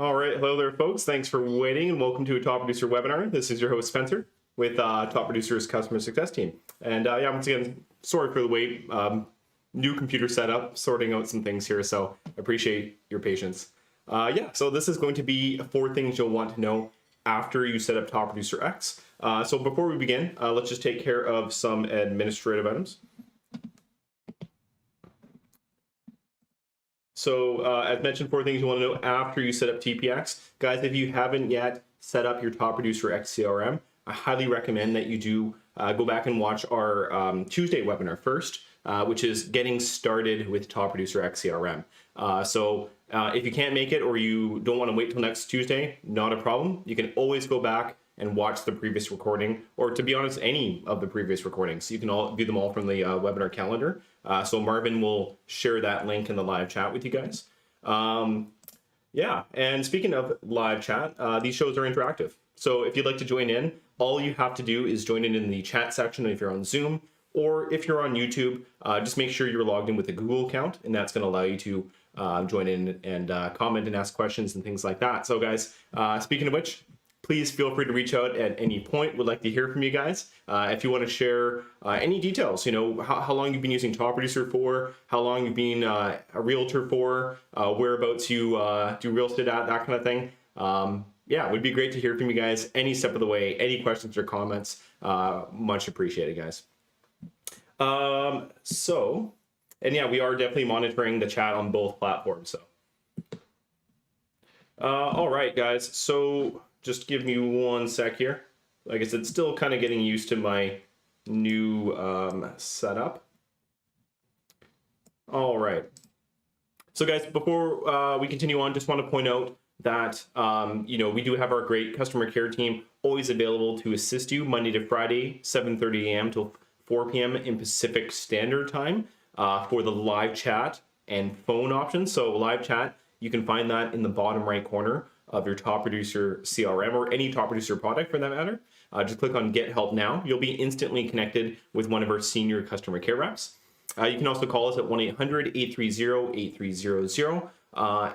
All right, hello there, folks. Thanks for waiting, and welcome to a Top Producer webinar. This is your host, Spencer, with Top Producer's Customer Success Team. And yeah, once again, sorry for the wait. New computer setup, sorting out some things here, so appreciate your patience. Yeah, so this is going to be 4 things you'll want to know after you set up Top Producer X. So before we begin, let's just take care of some administrative items. So as mentioned, 4 things you want to know after you set up TPX. Guys, if you haven't yet set up your Top Producer X CRM, I highly recommend that you do go back and watch our Tuesday webinar first, which is getting started with Top Producer X CRM. So if you can't make it or you don't want to wait till next Tuesday, not a problem. You can always go back and watch the previous recording, or to be honest, any of the previous recordings. You can all view them all from the webinar calendar. So Marvin will share that link in the live chat with you guys. Yeah, and speaking of live chat, these shows are interactive. So if you'd like to join in, all you have to do is join in the chat section if you're on Zoom, or if you're on YouTube, just make sure you're logged in with a Google account, and that's going to allow you to join in and comment and ask questions and things like that. So guys, speaking of which, please feel free to reach out at any point. We'd like to hear from you guys. If you want to share any details, you know, how long you've been using Top Producer for, how long you've been a realtor for, whereabouts you do real estate at, that kind of thing. Yeah, it would be great to hear from you guys any step of the way. Any questions or comments, much appreciated, guys. And yeah, we are definitely monitoring the chat on both platforms. So, all right, guys. So just give me 1 sec here. Like I said, still kind of getting used to my new setup. All right. So guys, before we continue on, just want to point out that, you know, we do have our great customer care team always available to assist you Monday to Friday, 7:30 a.m. till 4 p.m. in Pacific Standard Time for the live chat and phone options. So live chat, you can find that in the bottom right corner of your Top Producer CRM or any Top Producer product for that matter. Just click on Get Help Now. You'll be instantly connected with one of our senior customer care reps. You can also call us at 1-800-830-8300.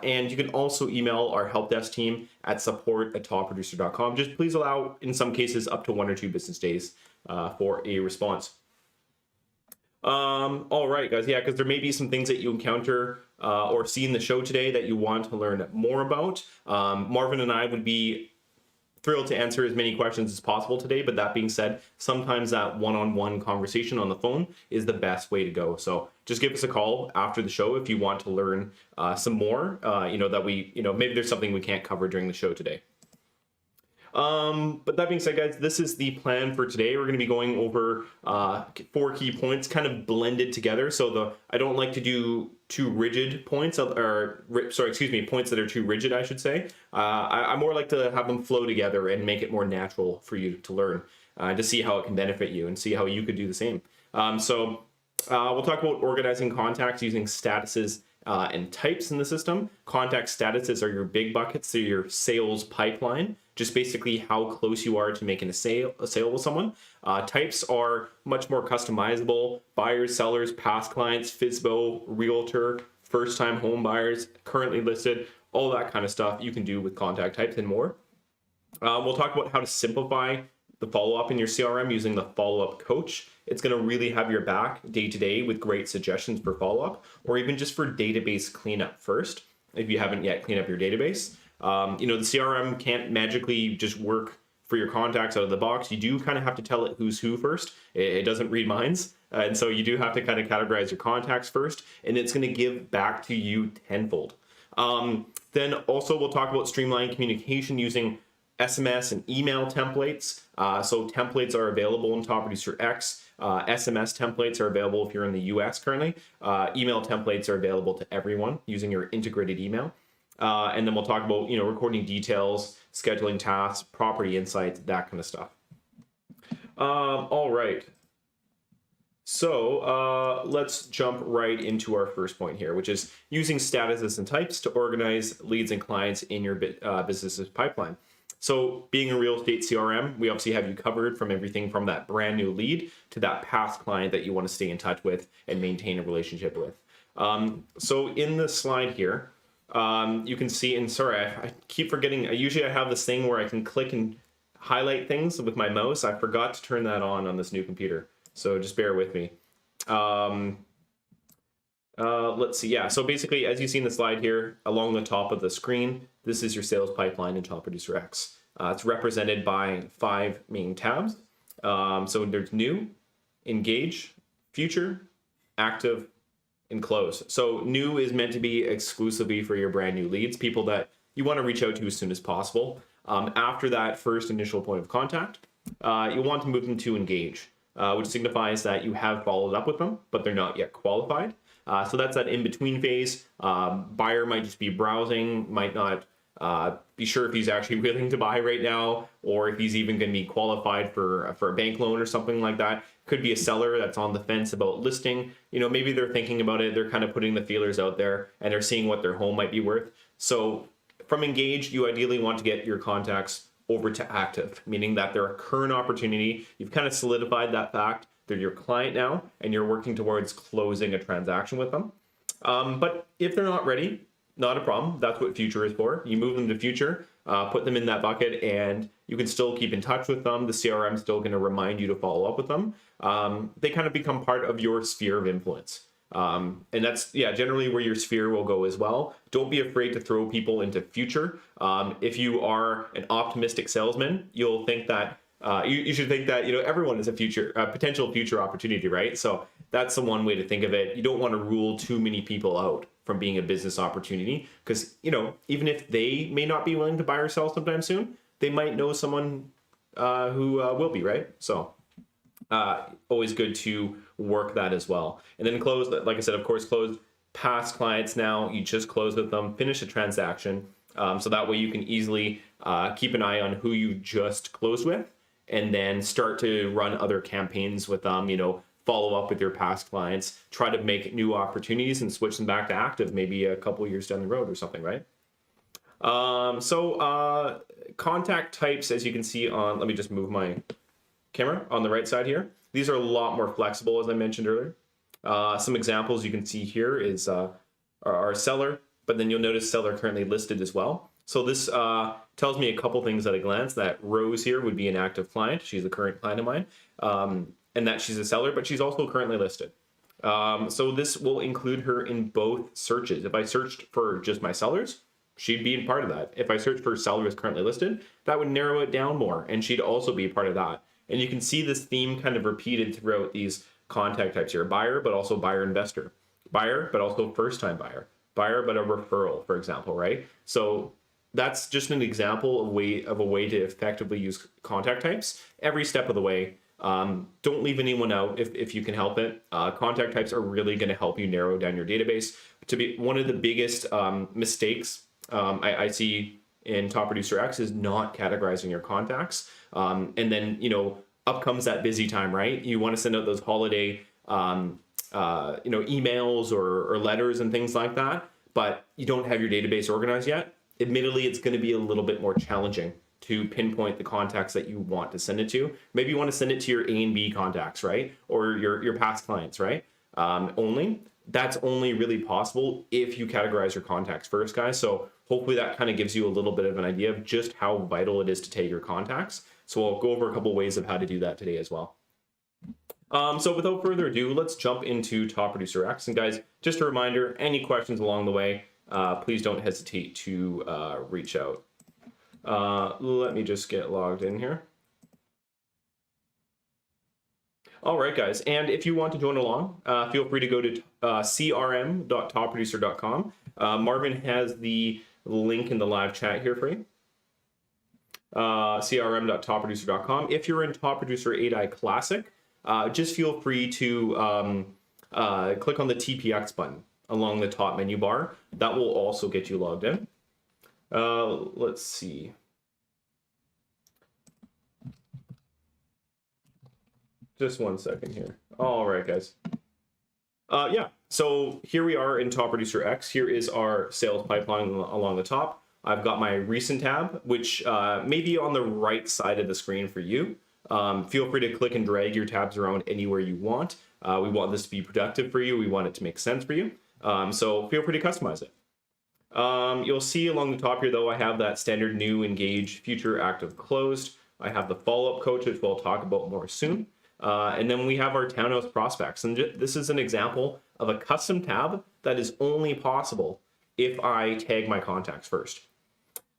And you can also email our help desk team at support@topproducer.com. Just please allow, in some cases, up to 1 or 2 business days for a response. All right, guys. Yeah, because there may be some things that you encounter or see in the show today that you want to learn more about. Marvin and I would be thrilled to answer as many questions as possible today, but that being said, sometimes that one-on-one conversation on the phone is the best way to go. So just give us a call after the show if you want to learn some more, you know, that we, you know, maybe there's something we can't cover during the show today. But that being said, guys, this is the plan for today. We're going to be going over 4 key points kind of blended together. So I don't like to do too rigid points, or sorry, excuse me, points that are too rigid, I should say. I more like to have them flow together and make it more natural for you to learn, to see how it can benefit you and see how you could do the same. So we'll talk about organizing contacts using statuses and types in the system. Contact statuses are your big buckets, so your sales pipeline, just basically how close you are to making a sale with someone. Types are much more customizable: buyers, sellers, past clients, FSBO, realtor, first-time home buyers, currently listed, all that kind of stuff you can do with contact types and more. We'll talk about how to simplify the follow-up in your CRM using the follow-up coach. It's going to really have your back day to day with great suggestions for follow-up, or even just for database cleanup first, if you haven't yet cleaned up your database. You know, the CRM can't magically just work for your contacts out of the box. You do kind of have to tell it who's who first. It doesn't read minds. And so you do have to kind of categorize your contacts first, and it's going to give back to you tenfold. Then also we'll talk about streamlined communication using SMS and email templates. So templates are available in Top Producer X. SMS templates are available if you're in the US currently. Email templates are available to everyone using your integrated email. And then we'll talk about, you know, recording details, scheduling tasks, property insights, that kind of stuff. All right. So let's jump right into our first point here, which is using statuses and types to organize leads and clients in your business's pipeline. So being a real estate CRM, we obviously have you covered from everything from that brand new lead to that past client that you want to stay in touch with and maintain a relationship with. So in this slide here, you can see, and sorry, I keep forgetting. Usually I have this thing where I can click and highlight things with my mouse. I forgot to turn that on this new computer, so just bear with me. Let's see. Yeah, so basically, as you see in the slide here, along the top of the screen, this is your sales pipeline in Top Producer X. It's represented by 5 main tabs. So there's new, engage, future, active, and close. So new is meant to be exclusively for your brand new leads, people that you want to reach out to as soon as possible. After that first initial point of contact, you want to move them to engage, which signifies that you have followed up with them, but they're not yet qualified. So that's that in-between phase. Buyer might just be browsing, might not be sure if he's actually willing to buy right now, or if he's even going to be qualified for a bank loan or something like that. Could be a seller that's on the fence about listing. You know, maybe they're thinking about it, they're kind of putting the feelers out there, and they're seeing what their home might be worth. So from engage, you ideally want to get your contacts over to active, meaning that they're a current opportunity. You've kind of solidified that fact. They're your client now, and you're working towards closing a transaction with them. But if they're not ready, not a problem. That's what future is for. You move them to future, put them in that bucket, and you can still keep in touch with them. The CRM is still going to remind you to follow up with them. They kind of become part of your sphere of influence. And that's, yeah, generally where your sphere will go as well. Don't be afraid to throw people into future. If you are an optimistic salesman, you'll think that you should think that, you know, everyone is a potential future opportunity, right? So that's the one way to think of it. You don't want to rule too many people out from being a business opportunity, because, you know, even if they may not be willing to buy or sell sometime soon, they might know someone who will be, right? So always good to work that as well. And then close, like I said, of course, close past clients now. You just close with them, finish a transaction. So that way you can easily keep an eye on who you just closed with, and then start to run other campaigns with them, you know, follow up with your past clients, try to make new opportunities and switch them back to active maybe a couple years down the road or something, right? Contact types, as you can see on, let me just move my camera on the right side here. These are a lot more flexible, as I mentioned earlier. Some examples you can see here is our seller, but then you'll notice seller currently listed as well. So this tells me a couple things at a glance. That Rose here would be an active client. She's a current client of mine. And that she's a seller, but she's also currently listed. So this will include her in both searches. If I searched for just my sellers, she'd be a part of that. If I searched for sellers currently listed, that would narrow it down more, and she'd also be a part of that. And you can see this theme kind of repeated throughout these contact types here. Buyer, but also buyer investor. Buyer, but also first-time buyer. Buyer, but a referral, for example, right? So that's just an example of a way to effectively use contact types every step of the way. Don't leave anyone out if you can help it. Contact types are really going to help you narrow down your database. To be one of the biggest mistakes I see in Top Producer X is not categorizing your contacts. And then, you know, up comes that busy time, right? You want to send out those holiday, emails or letters and things like that, but you don't have your database organized yet. Admittedly, it's going to be a little bit more challenging to pinpoint the contacts that you want to send it to. Maybe you want to send it to your A and B contacts, right? Or your past clients, right? That's only really possible if you categorize your contacts first, guys. So hopefully that kind of gives you a little bit of an idea of just how vital it is to tag your contacts. So I'll go over a couple ways of how to do that today as well. So without further ado, let's jump into Top Producer X. And guys, just a reminder, any questions along the way, please don't hesitate to reach out. Let me just get logged in here. All right, guys, and if you want to join along, feel free to go to crm.topproducer.com. Marvin has the link in the live chat here for you. crm.topproducer.com. If you're in Top Producer 8i Classic, just feel free to click on the TPX button along the top menu bar. That will also get you logged in. Let's see. Just one second here. All right, guys. Yeah, so here we are in Top Producer X. Here is our sales pipeline along the top. I've got my recent tab, which may be on the right side of the screen for you. Feel free to click and drag your tabs around anywhere you want. We want this to be productive for you. We want it to make sense for you. So feel free to customize it. You'll see along the top here, though, I have that standard new, engage, future, active, closed. I have the follow-up coach, which we'll talk about more soon. And then we have our townhouse prospects. And this is an example of a custom tab that is only possible if I tag my contacts first.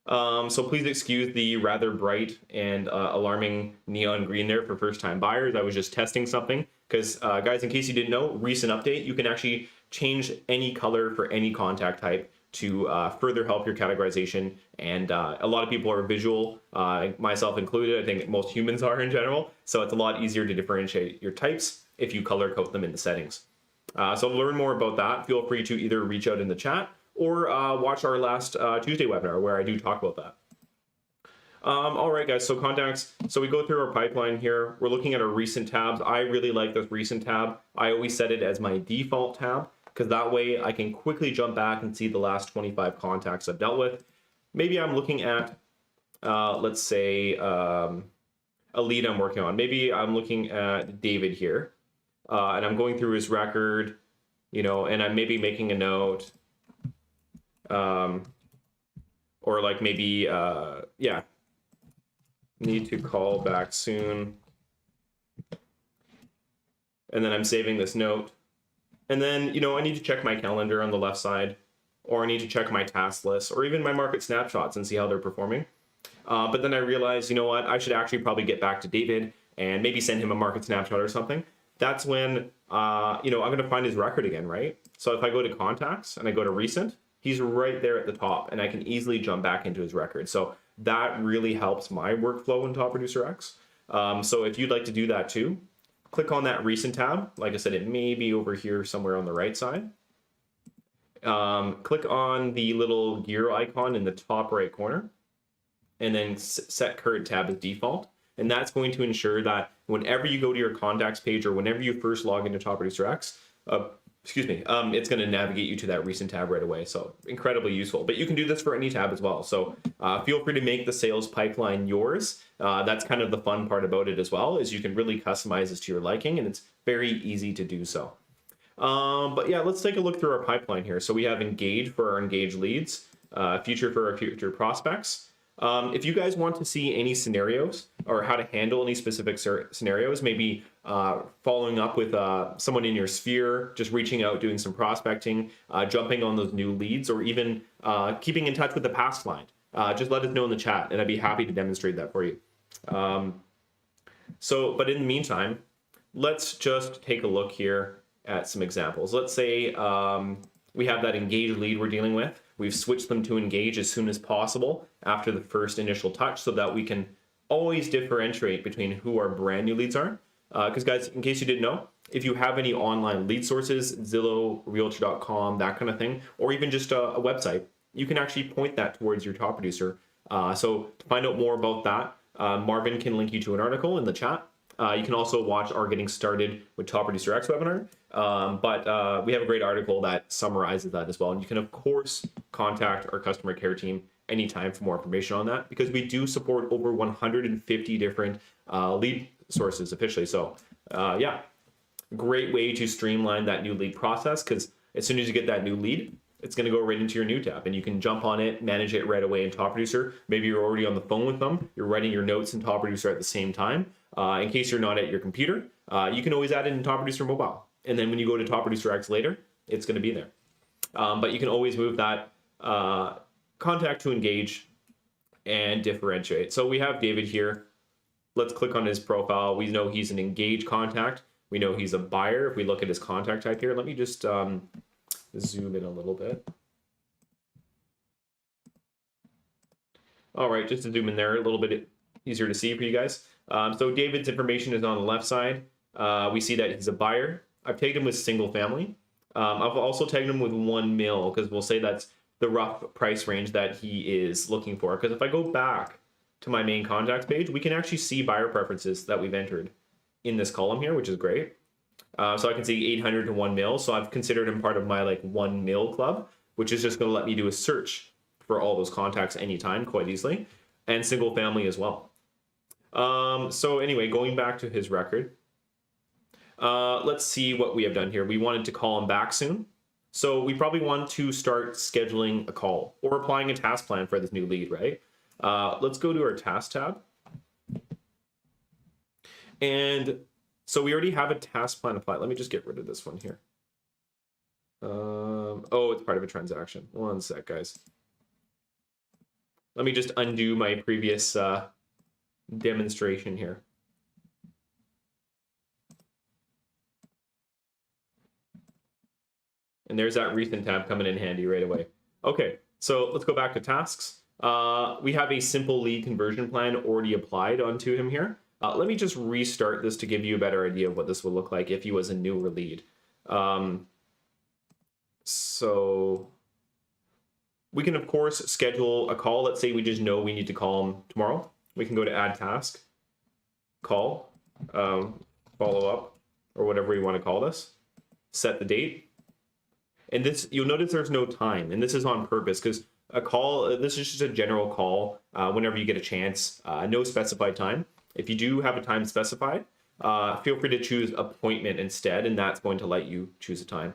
So please excuse the rather bright and alarming neon green there for first-time buyers. I was just testing something because, guys, in case you didn't know, recent update, you can actually change any color for any contact type to further help your categorization. And a lot of people are visual, myself included. I think most humans are in general. So it's a lot easier to differentiate your types if you color code them in the settings. So to learn more about that, feel free to either reach out in the chat or watch our last Tuesday webinar where I do talk about that. All right, guys, so contacts. So we go through our pipeline here. We're looking at our recent tabs. I really like this recent tab. I always set it as my default tab because that way I can quickly jump back and see the last 25 contacts I've dealt with. Maybe I'm looking at, let's say, a lead I'm working on. Maybe I'm looking at David here, and I'm going through his record, you know, and I'm maybe making a note, or like maybe, yeah, need to call back soon. And then I'm saving this note. And then, you know, I need to check my calendar on the left side, or I need to check my task list, or even my market snapshots and see how they're performing. But then I realized, you know what, I should actually probably get back to David and maybe send him a market snapshot or something. That's when, you know, I'm going to find his record again, right? So if I go to contacts and I go to recent, he's right there at the top and I can easily jump back into his record. So that really helps my workflow in Top Producer X. So if you'd like to do that too, click on that recent tab. Like I said, it may be over here somewhere on the right side. Click on the little gear icon in the top right corner and then set current tab as default. And that's going to ensure that whenever you go to your contacts page or whenever you first log into Top Producer X, it's going to navigate you to that recent tab right away. So incredibly useful. But you can do this for any tab as well. So feel free to make the sales pipeline yours. That's kind of the fun part about it as well, is you can really customize this to your liking, and it's very easy to do so. But yeah, let's take a look through our pipeline here. So we have engage for our engaged leads, future for our future prospects. If you guys want to see any scenarios or how to handle any specific scenarios, maybe following up with someone in your sphere, just reaching out, doing some prospecting, jumping on those new leads, or even keeping in touch with the past client, just let us know in the chat and I'd be happy to demonstrate that for you. But in the meantime, let's just take a look here at some examples. Let's say we have that engaged lead we're dealing with. We've switched them to engage as soon as possible after the first initial touch so that we can always differentiate between who our brand new leads are. Because guys, in case you didn't know, if you have any online lead sources, Zillow, Realtor.com, that kind of thing, or even just a website, you can actually point that towards your top producer. So to find out more about that, Marvin can link you to an article in the chat. You can also watch our Getting Started with Top Producer X webinar. But we have a great article that summarizes that as well. And you can, of course, contact our customer care team anytime for more information on that, because we do support over 150 different lead sources officially. So yeah, great way to streamline that new lead process, because as soon as you get that new lead, it's going to go right into your new tab and you can jump on it, manage it right away in Top Producer. Maybe you're already on the phone with them, you're writing your notes in Top Producer at the same time. In case you're not at your computer, you can always add it in Top Producer Mobile. And then when you go to Top Producer X later, it's going to be there. But you can always move that contact to engage and differentiate. So we have David here. Let's click on his profile. We know he's an engaged contact. We know he's a buyer. If we look at his contact type here, let me just zoom in a little bit. All right, just to zoom in there a little bit easier to see for you guys. So David's information is on the left side. We see that he's a buyer. I've tagged him with single family. I've also tagged him with 1 mil because we'll say that's the rough price range that he is looking for. Because if I go back to my main contacts page, we can actually see buyer preferences that we've entered in this column here, which is great. So I can see 800 to 1 mil. So I've considered him part of my like 1 mil club, which is just going to let me do a search for all those contacts anytime quite easily, and single family as well. So anyway, going back to his record, let's see what we have done here. We wanted to call him back soon. So we probably want to start scheduling a call or applying a task plan for this new lead, right? Let's go to our task tab. And so we already have a task plan applied. Let me just get rid of this one here. Oh, it's part of a transaction. One sec, guys. Let me just undo my previous demonstration here. And there's that recent tab coming in handy right away. Okay, so let's go back to tasks. We have a simple lead conversion plan already applied onto him here. Let me just restart this to give you a better idea of what this would look like if he was a newer lead. So we can, of course, schedule a call. Let's say we just know we need to call him tomorrow. We can go to add task, call, follow up, or whatever you want to call this. Set the date. And this, you'll notice there's no time, and this is on purpose because a call, this is just a general call whenever you get a chance, no specified time. If you do have a time specified, feel free to choose appointment instead, and that's going to let you choose a time.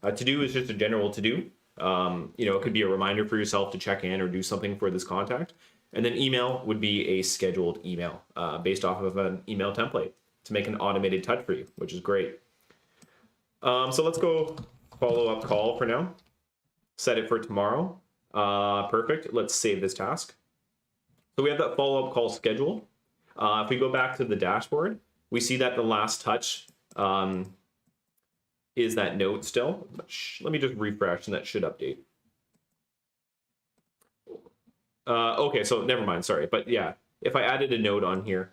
To do is just a general to do. It could be a reminder for yourself to check in or do something for this contact. And then email would be a scheduled email based off of an email template to make an automated touch for you, which is great. So let's go follow-up call for now. Set it for tomorrow. Perfect. Let's save this task. So we have that follow-up call scheduled. If we go back to the dashboard, we see that the last touch is that note still. Let me just refresh and that should update. Okay, so never mind, sorry. But yeah, if I added a note on here,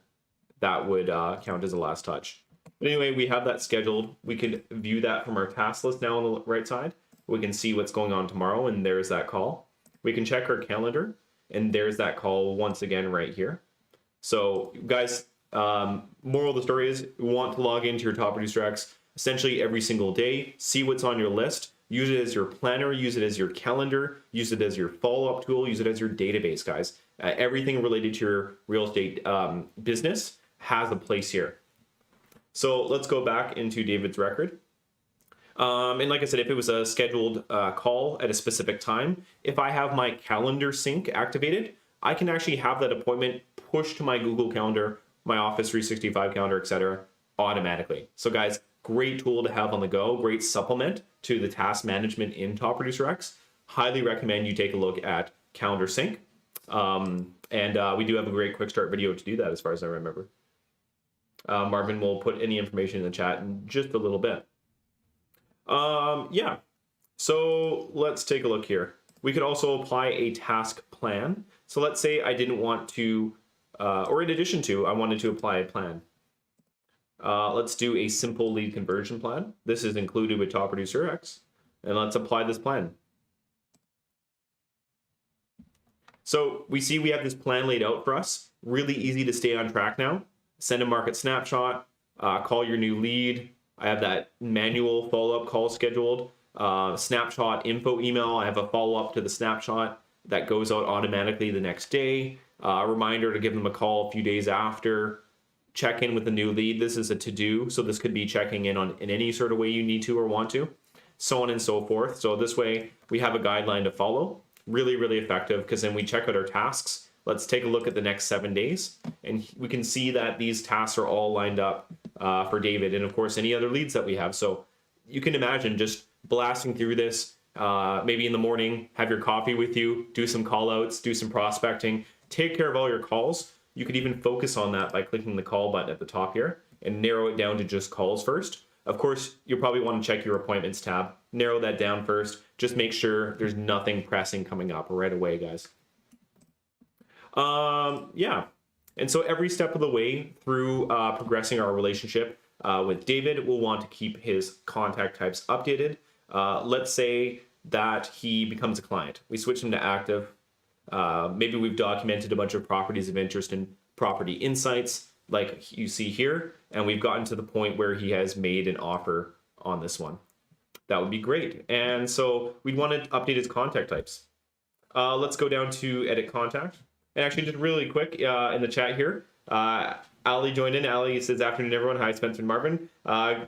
that would count as a last touch. But anyway, we have that scheduled. We can view that from our task list now on the right side. We can see what's going on tomorrow, and there's that call. We can check our calendar, and there's that call once again right here. So guys, moral of the story is you want to log into your Top Producer X essentially every single day, see what's on your list, use it as your planner, use it as your calendar, use it as your follow-up tool, use it as your database, guys. Everything related to your real estate business has a place here. So let's go back into David's record. And like I said, if it was a scheduled call at a specific time, if I have my calendar sync activated, I can actually have that appointment pushed to my Google Calendar, my Office 365 calendar, etc., automatically. So guys, great tool to have on the go, great supplement to the task management in Top Producer X. Highly recommend you take a look at Calendar Sync. We do have a great quick start video to do that as far as I remember. Marvin will put any information in the chat in just a little bit. Yeah, so let's take a look here. We could also apply a task plan. So let's say I didn't want to, or in addition to, I wanted to apply a plan. Let's do a simple lead conversion plan. This is included with Top Producer X, and let's apply this plan. So we see we have this plan laid out for us. Really easy to stay on track now. Send a market snapshot, call your new lead. I have that manual follow-up call scheduled. Snapshot info email. I have a follow-up to the snapshot that goes out automatically the next day. A reminder to give them a call a few days after. Check in with the new lead. This is a to-do, so this could be checking in in any sort of way you need to or want to, so on and so forth. So this way we have a guideline to follow. Really, really effective, because then we check out our tasks. Let's take a look at the next 7 days, and we can see that these tasks are all lined up for David, and of course any other leads that we have. So you can imagine just blasting through this, maybe in the morning, have your coffee with you, do some call outs, do some prospecting, take care of all your calls. You could even focus on that by clicking the call button at the top here and narrow it down to just calls first. Of course, you'll probably want to check your appointments tab, narrow that down first, just make sure there's nothing pressing coming up right away, guys. Yeah, and so every step of the way through progressing our relationship with David, we'll want to keep his contact types updated. Let's say that he becomes a client. We switch him to active. Maybe we've documented a bunch of properties of interest in property insights, like you see here, and we've gotten to the point where he has made an offer on this one. That would be great. And so we'd want to update his contact types. Let's go down to edit contact. And actually, just really quick in the chat here, Ali joined in. Ali says, afternoon, everyone. Hi, Spencer and Marvin.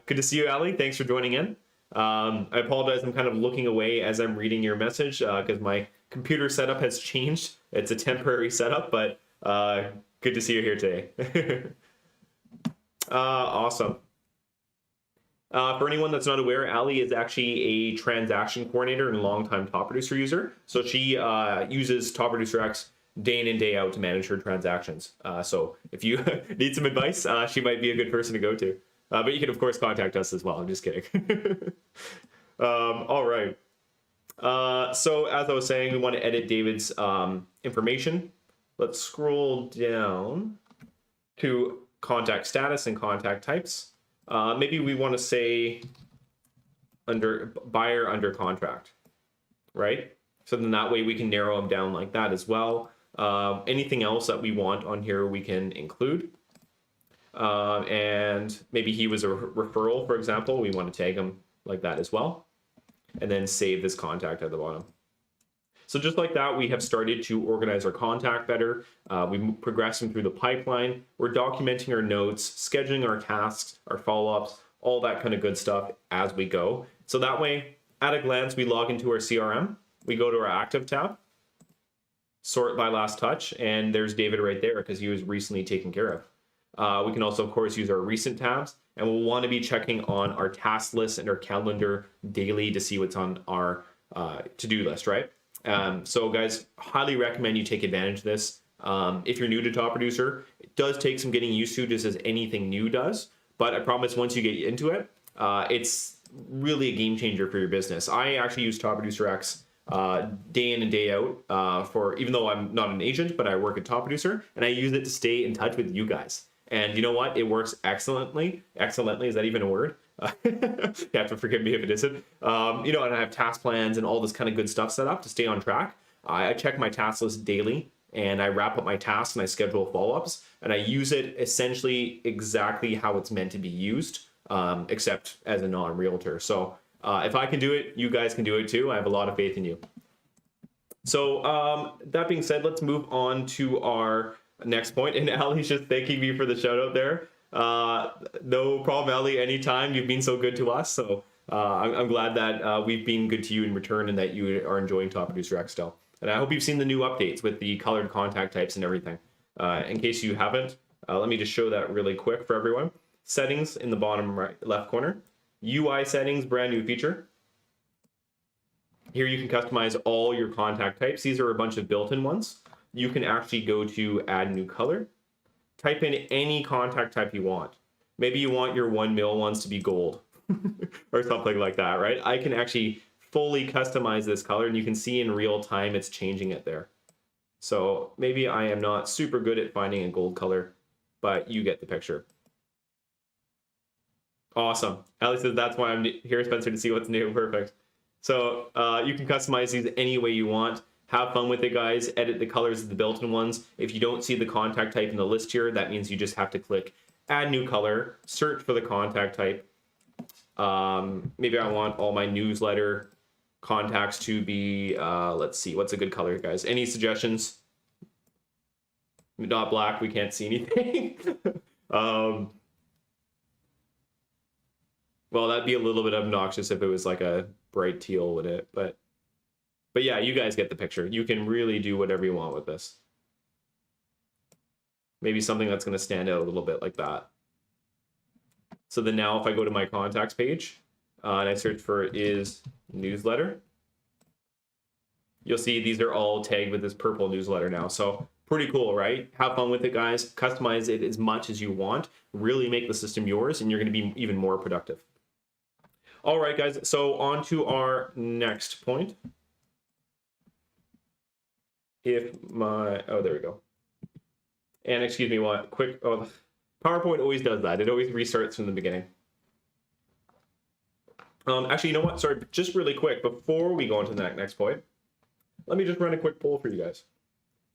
Good to see you, Ali. Thanks for joining in. I apologize. I'm kind of looking away as I'm reading your message because my computer setup has changed. It's a temporary setup, but good to see you here today. Awesome. For anyone that's not aware, Ali is actually a transaction coordinator and longtime Top Producer user. So she uses Top Producer X day in and day out to manage her transactions. So if you need some advice, she might be a good person to go to. But you can, of course, contact us as well. I'm just kidding. All right. So as I was saying, we want to edit David's information. Let's scroll down to contact status and contact types. Maybe we want to say under buyer under contract, right? So then that way we can narrow them down like that as well. Anything else that we want on here we can include. And maybe he was a referral, for example. We want to tag him like that as well. And then save this contact at the bottom. So just like that, we have started to organize our contact better. We progress them through the pipeline. We're documenting our notes, scheduling our tasks, our follow-ups, all that kind of good stuff as we go. So that way, at a glance, we log into our CRM. We go to our active tab, sort by last touch, and there's David right there because he was recently taken care of. We can also, of course, use our recent tabs, and we'll want to be checking on our task list and our calendar daily to see what's on our to-do list, right? So guys, highly recommend you take advantage of this. If you're new to Top Producer, it does take some getting used to, just as anything new does. But I promise once you get into it, it's really a game changer for your business. I actually use Top Producer X day in and day out for, even though I'm not an agent, but I work at Top Producer, and I use it to stay in touch with you guys. And you know what? It works excellently. Excellently, is that even a word? You have to forgive me if it isn't. You know, and I have task plans and all this kind of good stuff set up to stay on track. I check my task list daily, and I wrap up my tasks and I schedule follow-ups, and I use it essentially exactly how it's meant to be used, except as a non-realtor. So if I can do it, you guys can do it too. I have a lot of faith in you. So that being said, let's move on to our next point. And Ali's just thanking me for the shout out there. No problem, Ali, anytime. You've been so good to us. So I'm glad that we've been good to you in return and that you are enjoying Top Producer X still. And I hope you've seen the new updates with the colored contact types and everything. In case you haven't, let me just show that really quick for everyone. Settings in the bottom right left corner. UI settings, brand new feature. Here you can customize all your contact types. These are a bunch of built-in ones. You can actually go to add new color. Type in any contact type you want. Maybe you want your 1 mil ones to be gold or something like that, right? I can actually fully customize this color, and you can see in real time it's changing it there. So maybe I am not super good at finding a gold color, but you get the picture. Awesome. Ali says that's why I'm here, Spencer, to see what's new. Perfect. So you can customize these any way you want. Have fun with it, guys. Edit the colors of the built-in ones. If you don't see the contact type in the list here, that means you just have to click add new color, search for the contact type. Maybe I want all my newsletter contacts to be, let's see, what's a good color, guys? Any suggestions? Not black, we can't see anything. Well, that'd be a little bit obnoxious if it was like a bright teal with it, but yeah, you guys get the picture. You can really do whatever you want with this. Maybe something that's going to stand out a little bit like that. So then now if I go to my contacts page and I search for is newsletter, you'll see these are all tagged with this purple newsletter now. So pretty cool, right? Have fun with it, guys. Customize it as much as you want. Really make the system yours, and you're going to be even more productive. All right, guys. So on to our next point. Oh, there we go. And excuse me, what quick, oh, PowerPoint always does that. It always restarts from the beginning. Actually, you know what? Sorry, just really quick, before we go on to the next point, let me just run a quick poll for you guys.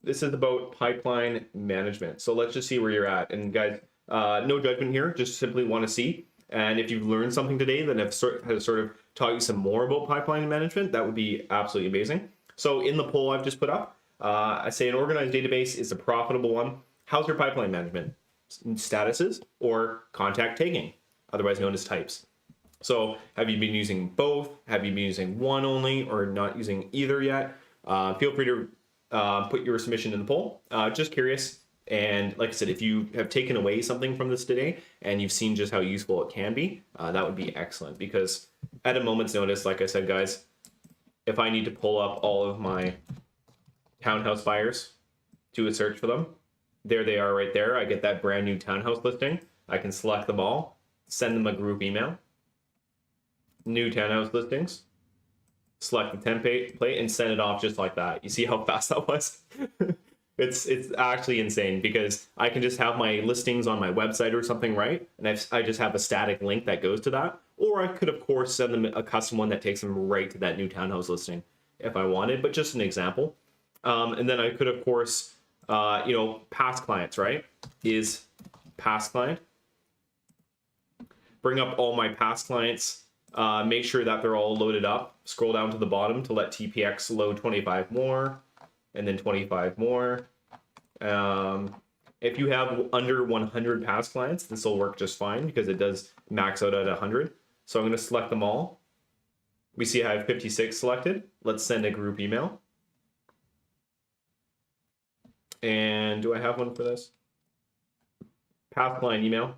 This is about pipeline management. So let's just see where you're at. And guys, no judgment here, just simply want to see. And if you've learned something today that has sort of taught you some more about pipeline management, that would be absolutely amazing. So in the poll I've just put up, I say an organized database is a profitable one. How's your pipeline management? Statuses or contact tagging, otherwise known as types. So have you been using both? Have you been using one only or not using either yet? Feel free to put your submission in the poll. Just curious. And like I said, if you have taken away something from this today and you've seen just how useful it can be, that would be excellent. Because at a moment's notice, like I said, guys, if I need to pull up all of my townhouse buyers, do a search for them, there they are right there. I get that brand new townhouse listing. I can select them all, send them a group email, new townhouse listings, select the template and send it off just like that. You see how fast that was? It's actually insane because I can just have my listings on my website or something, right? And I just have a static link that goes to that. Or I could, of course, send them a custom one that takes them right to that new townhouse listing if I wanted, but just an example. And then I could, of course, past clients, right? Is past client. Bring up all my past clients. Make sure that they're all loaded up. Scroll down to the bottom to let TPX load 25 more. And then 25 more. If you have under 100 past clients, this will work just fine because it does max out at 100. So I'm going to select them all. We see I have 56 selected. Let's send a group email. And do I have one for this? Past client email.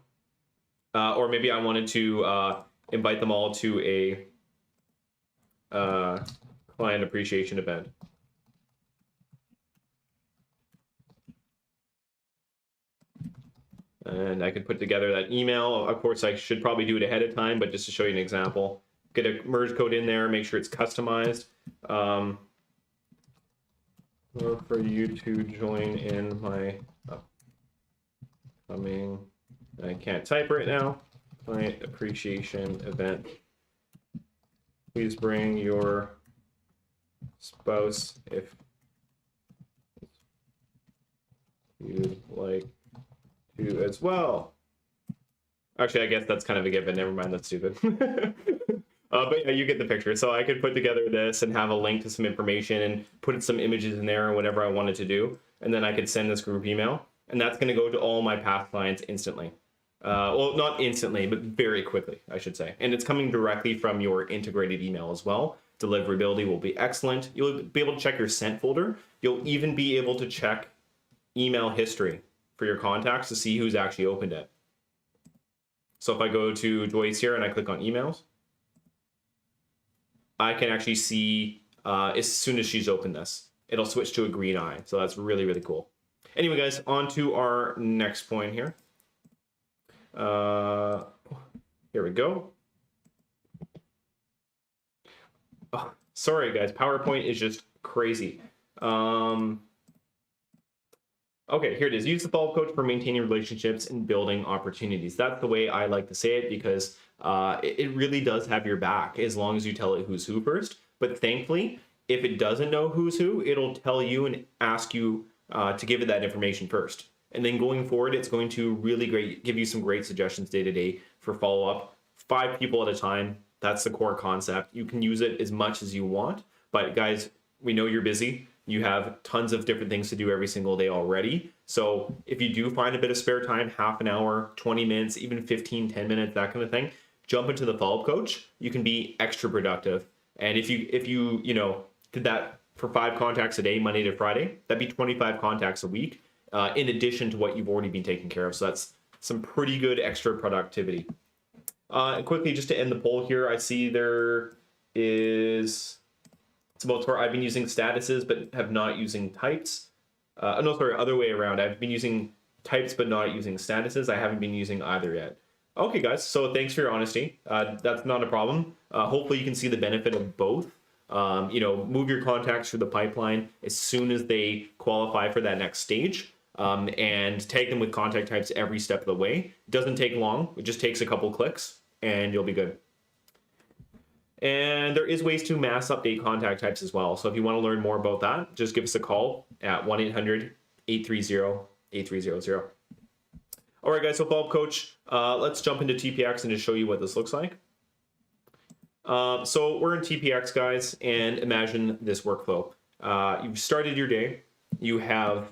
Or maybe I wanted to invite them all to a client appreciation event. And I could put together that email. Of course, I should probably do it ahead of time, but just to show you an example, get a merge code in there, make sure it's customized. Or for you to join in my upcoming, I can't type right now, client appreciation event. Please bring your spouse if you'd like to as well. Actually, I guess that's kind of a given. Never mind, that's stupid. But yeah, you get the picture. So I could put together this and have a link to some information and put some images in there or whatever I wanted to do. And then I could send this group email. And that's going to go to all my past clients instantly. Well, not instantly, but very quickly, I should say. And it's coming directly from your integrated email as well. Deliverability will be excellent. You'll be able to check your sent folder. You'll even be able to check email history for your contacts to see who's actually opened it. So if I go to Joyce here and I click on emails, I can actually see as soon as she's opened this, it'll switch to a green eye. So that's really, really cool. Anyway, guys, on to our next point here. Here we go. Oh, sorry, guys. PowerPoint is just crazy. Okay, here it is. Use the follow-up coach for maintaining relationships and building opportunities. That's the way I like to say it because it really does have your back as long as you tell it who's who first. But thankfully, if it doesn't know who's who, it'll tell you and ask you to give it that information first. And then going forward, it's going to really give you some great suggestions day to day for follow-up. 5 people at a time. That's the core concept. You can use it as much as you want. But guys, we know you're busy. You have tons of different things to do every single day already. So if you do find a bit of spare time, half an hour, 20 minutes, even 15, 10 minutes, that kind of thing, jump into the follow-up coach. You can be extra productive. And if you did that for 5 contacts a day, Monday to Friday, that'd be 25 contacts a week, in addition to what you've already been taking care of. So that's some pretty good extra productivity. And quickly, just to end the poll here, I see there is... It's about where I've been using statuses but have not using types. No, sorry, other way around. I've been using types but not using statuses. I haven't been using either yet. Okay, guys, so thanks for your honesty. That's not a problem. Hopefully you can see the benefit of both. Move your contacts through the pipeline as soon as they qualify for that next stage, and tag them with contact types every step of the way. It doesn't take long. It just takes a couple clicks and you'll be good. And there is ways to mass update contact types as well. So if you want to learn more about that, just give us a call at 1-800-830-8300. All right, guys, so follow-up coach, let's jump into TPX and just show you what this looks like. So we're in TPX, guys, and imagine this workflow. You've started your day. You have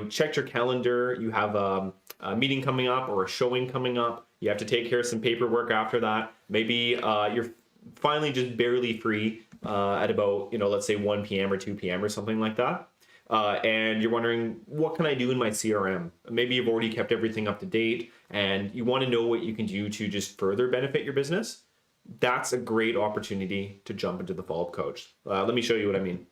checked your calendar, you have a meeting coming up or a showing coming up, you have to take care of some paperwork after that. Maybe you're finally just barely free at about, let's say 1 p.m. or 2 p.m. or something like that. And you're wondering, what can I do in my CRM? Maybe you've already kept everything up to date and you want to know what you can do to just further benefit your business. That's a great opportunity to jump into the follow-up coach. Let me show you what I mean.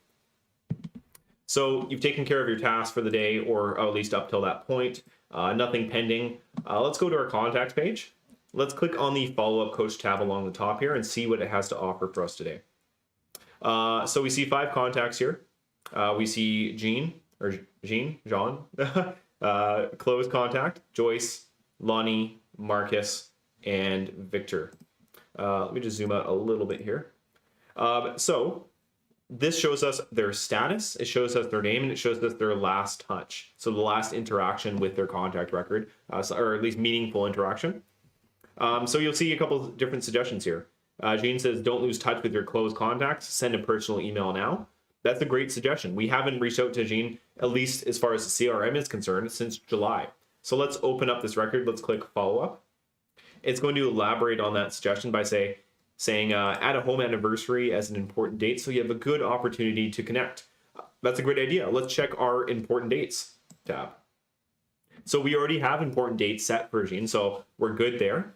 So you've taken care of your tasks for the day, or at least up till that point, nothing pending. Let's go to our contacts page. Let's click on the follow-up coach tab along the top here and see what it has to offer for us today. So we see 5 contacts here. We see Jean, close contact, Joyce, Lonnie, Marcus, and Victor. Let me just zoom out a little bit here. So this shows us their status, it shows us their name, and it shows us their last touch. So the last interaction with their contact record, or at least meaningful interaction. So you'll see a couple of different suggestions here. Jean says, don't lose touch with your close contacts, send a personal email now. That's a great suggestion. We haven't reached out to Jean, at least as far as the CRM is concerned, since July. So let's open up this record. Let's click follow up. It's going to elaborate on that suggestion by saying add a home anniversary as an important date so you have a good opportunity to connect. That's a great idea. Let's check our important dates tab. So we already have important dates set for Jean, so we're good there.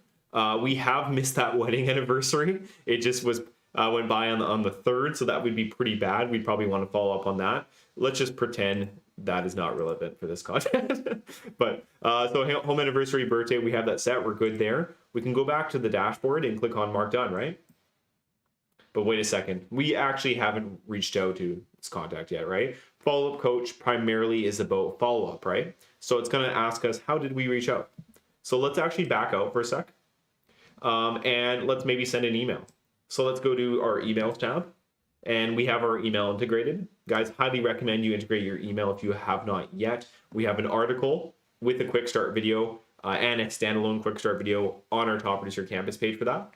We have missed that wedding anniversary. It just went by on the 3rd, so that would be pretty bad. We'd probably want to follow up on that. Let's just pretend that is not relevant for this content. But so home anniversary, birthday, we have that set. We're good there. We can go back to the dashboard and click on Mark Done, right? But wait a second. We actually haven't reached out to this contact yet, right? Follow-up coach primarily is about follow-up, right? So it's going to ask us, how did we reach out? So let's actually back out for a sec. And let's maybe send an email. So let's go to our emails tab. And we have our email integrated. Guys, highly recommend you integrate your email if you have not yet. We have an article with a quick start video and a standalone quick start video on our Top Producer Campus page for that.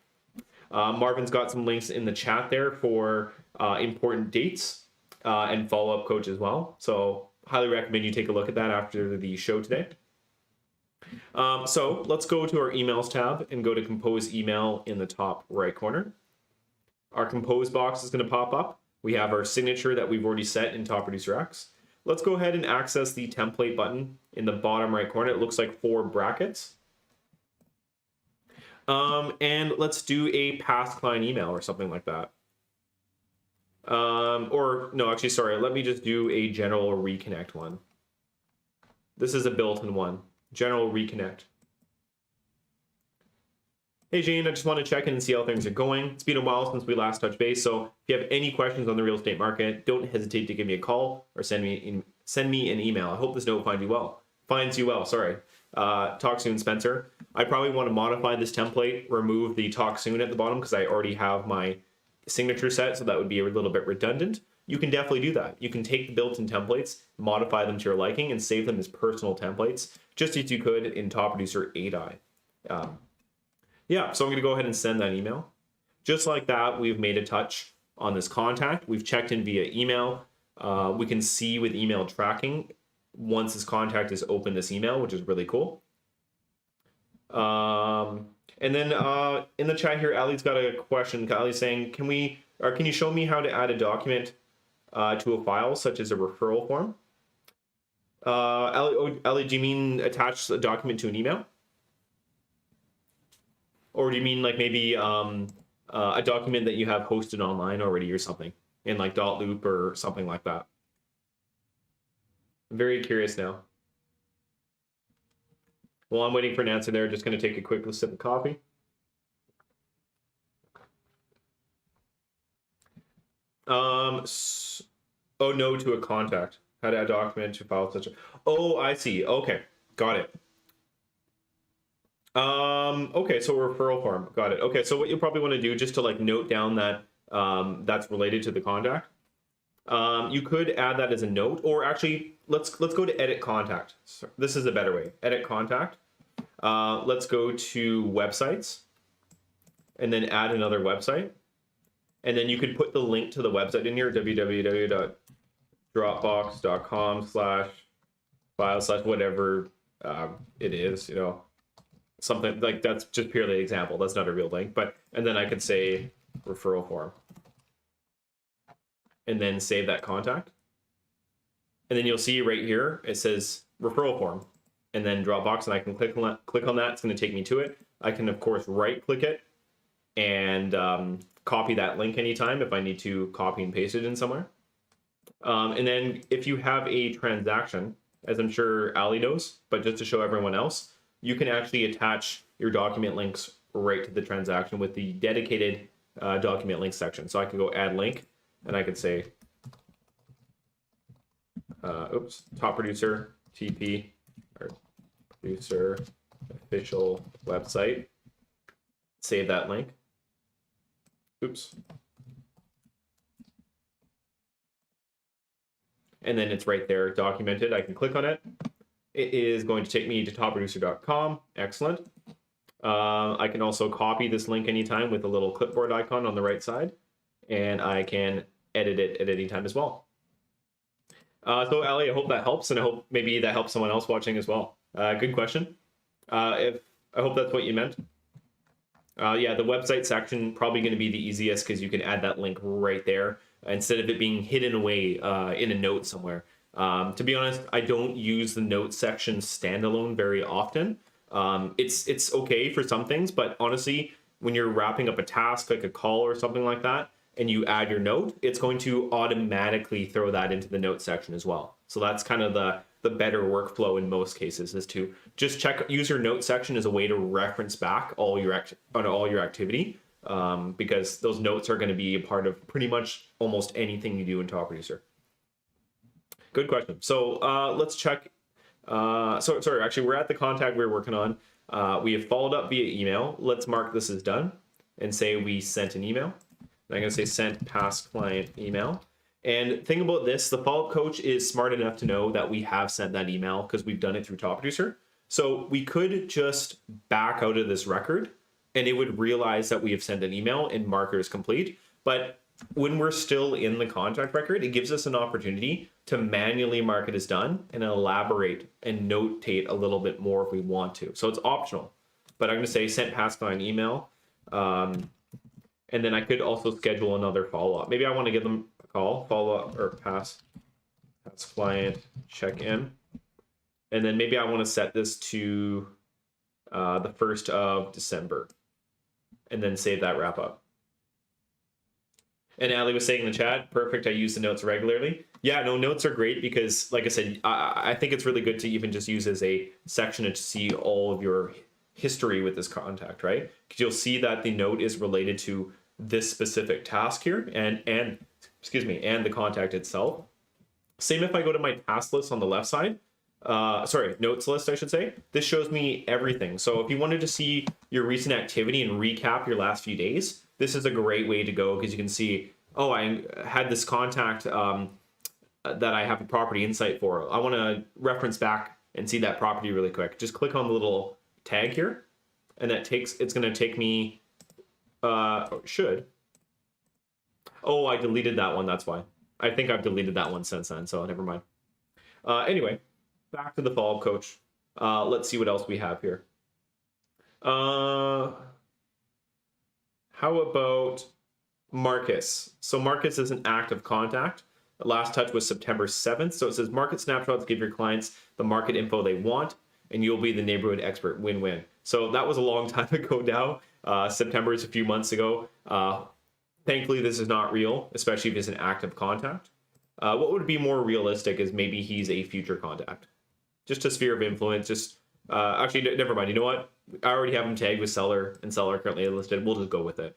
Marvin's got some links in the chat there for important dates and follow-up coach as well. So highly recommend you take a look at that after the show today. So let's go to our emails tab and go to compose email in the top right corner. Our compose box is going to pop up. We have our signature that we've already set in Top Producer X. Let's go ahead and access the template button in the bottom right corner. It looks like 4 brackets. And let's do a past client email or something like that. Or no, actually, sorry. Let me just do a general reconnect one. This is a built-in one. General reconnect. Hey Jane, I just want to check in and see how things are going. It's been a while since we last touched base, so if you have any questions on the real estate market, don't hesitate to give me a call or send me an email. I hope this note finds you well. Sorry. Talk soon, Spencer. I probably want to modify this template, remove the talk soon at the bottom because I already have my signature set, so that would be a little bit redundant. You can definitely do that. You can take the built-in templates, modify them to your liking, and save them as personal templates, just as you could in Top Producer 8i. Yeah, so I'm going to go ahead and send that email. Just like that, we've made a touch on this contact. We've checked in via email. We can see with email tracking once this contact has opened this email, which is really cool. And then in the chat here, Ali's got a question. Ali's saying, can you show me how to add a document to a file, such as a referral form? Ali, do you mean attach a document to an email? Or do you mean like maybe a document that you have hosted online already or something in like .loop or something like that? I'm very curious now. While I'm waiting for an answer there, just going to take a quick sip of coffee. Oh, no to a contact. How to add a document to file such a... Oh, I see. Okay, got it. Okay, so a referral form. Got it. Okay, so what you'll probably want to do just to like note down that that's related to the contact. You could add that as a note, or actually let's go to edit contact. So this is a better way. Edit contact. Let's go to websites and then add another website. And then you could put the link to the website in here, www.dropbox.com/ file slash whatever it is, something like that's just purely an example. That's not a real link, and then I could say referral form and then save that contact. And then you'll see right here, it says referral form and then Dropbox, and I can click on that. It's going to take me to it. I can, of course, right click it and copy that link anytime if I need to copy and paste it in somewhere. And then if you have a transaction, as I'm sure Ali knows, but just to show everyone else, you can actually attach your document links right to the transaction with the dedicated document links section. So I can go add link, and I could say, top producer, TP, or producer official website, save that link. And then it's right there documented. I can click on it. It is going to take me to topproducer.com. Excellent. I can also copy this link anytime with a little clipboard icon on the right side, and I can edit it at any time as well. So Ali, I hope that helps, and I hope maybe that helps someone else watching as well. Good question. I hope that's what you meant. Yeah, the website section probably going to be the easiest because you can add that link right there instead of it being hidden away in a note somewhere. To be honest, I don't use the notes section standalone very often. It's okay for some things, but honestly, when you're wrapping up a task like a call or something like that, and you add your note, it's going to automatically throw that into the notes section as well. So that's kind of the better workflow in most cases, is to just use your note section as a way to reference back all your activity, because those notes are going to be a part of pretty much almost anything you do in Top Producer. Good question. So let's check. Sorry, actually, we're at the contact we're working on. We have followed up via email. Let's mark this as done and say we sent an email. I'm going to say sent past client email. And think about this, the follow-up coach is smart enough to know that we have sent that email because we've done it through Top Producer. So we could just back out of this record and it would realize that we have sent an email and mark it as complete. But when we're still in the contact record, it gives us an opportunity to manually mark it as done and elaborate and notate a little bit more if we want to. So it's optional, but I'm going to say sent past client email. And then I could also schedule another follow-up. Maybe I want to give them a call, follow-up, or pass client check-in. And then maybe I want to set this to the 1st of December. And then save that wrap-up. And Ali was saying in the chat, perfect, I use the notes regularly. Yeah, no, notes are great because, like I said, I think it's really good to even just use as a section to see all of your history with this contact, right? Because you'll see that the note is related to this specific task here and the contact itself. Same if I go to my task list on the left side, notes list, I should say. This shows me everything. So if you wanted to see your recent activity and recap your last few days, this is a great way to go because you can see, oh, I had this contact that I have a property insight for. I want to reference back and see that property really quick. Just click on the little tag here, and it's going to take me. Should. Oh, I deleted that one. That's why. I think I've deleted that one since then, so never mind. Anyway, back to the follow-up coach. Let's see what else we have here. How about Marcus? So Marcus is an active contact. The last touch was September 7th. So it says Market Snapshots give your clients the market info they want, and you'll be the neighborhood expert. Win-win. So that was a long time ago now. September is a few months ago. Thankfully, this is not real, especially if it's an active contact. What would be more realistic is maybe he's a future contact. Just a sphere of influence. Actually, never mind. You know what? I already have him tagged with seller and seller currently listed. We'll just go with it.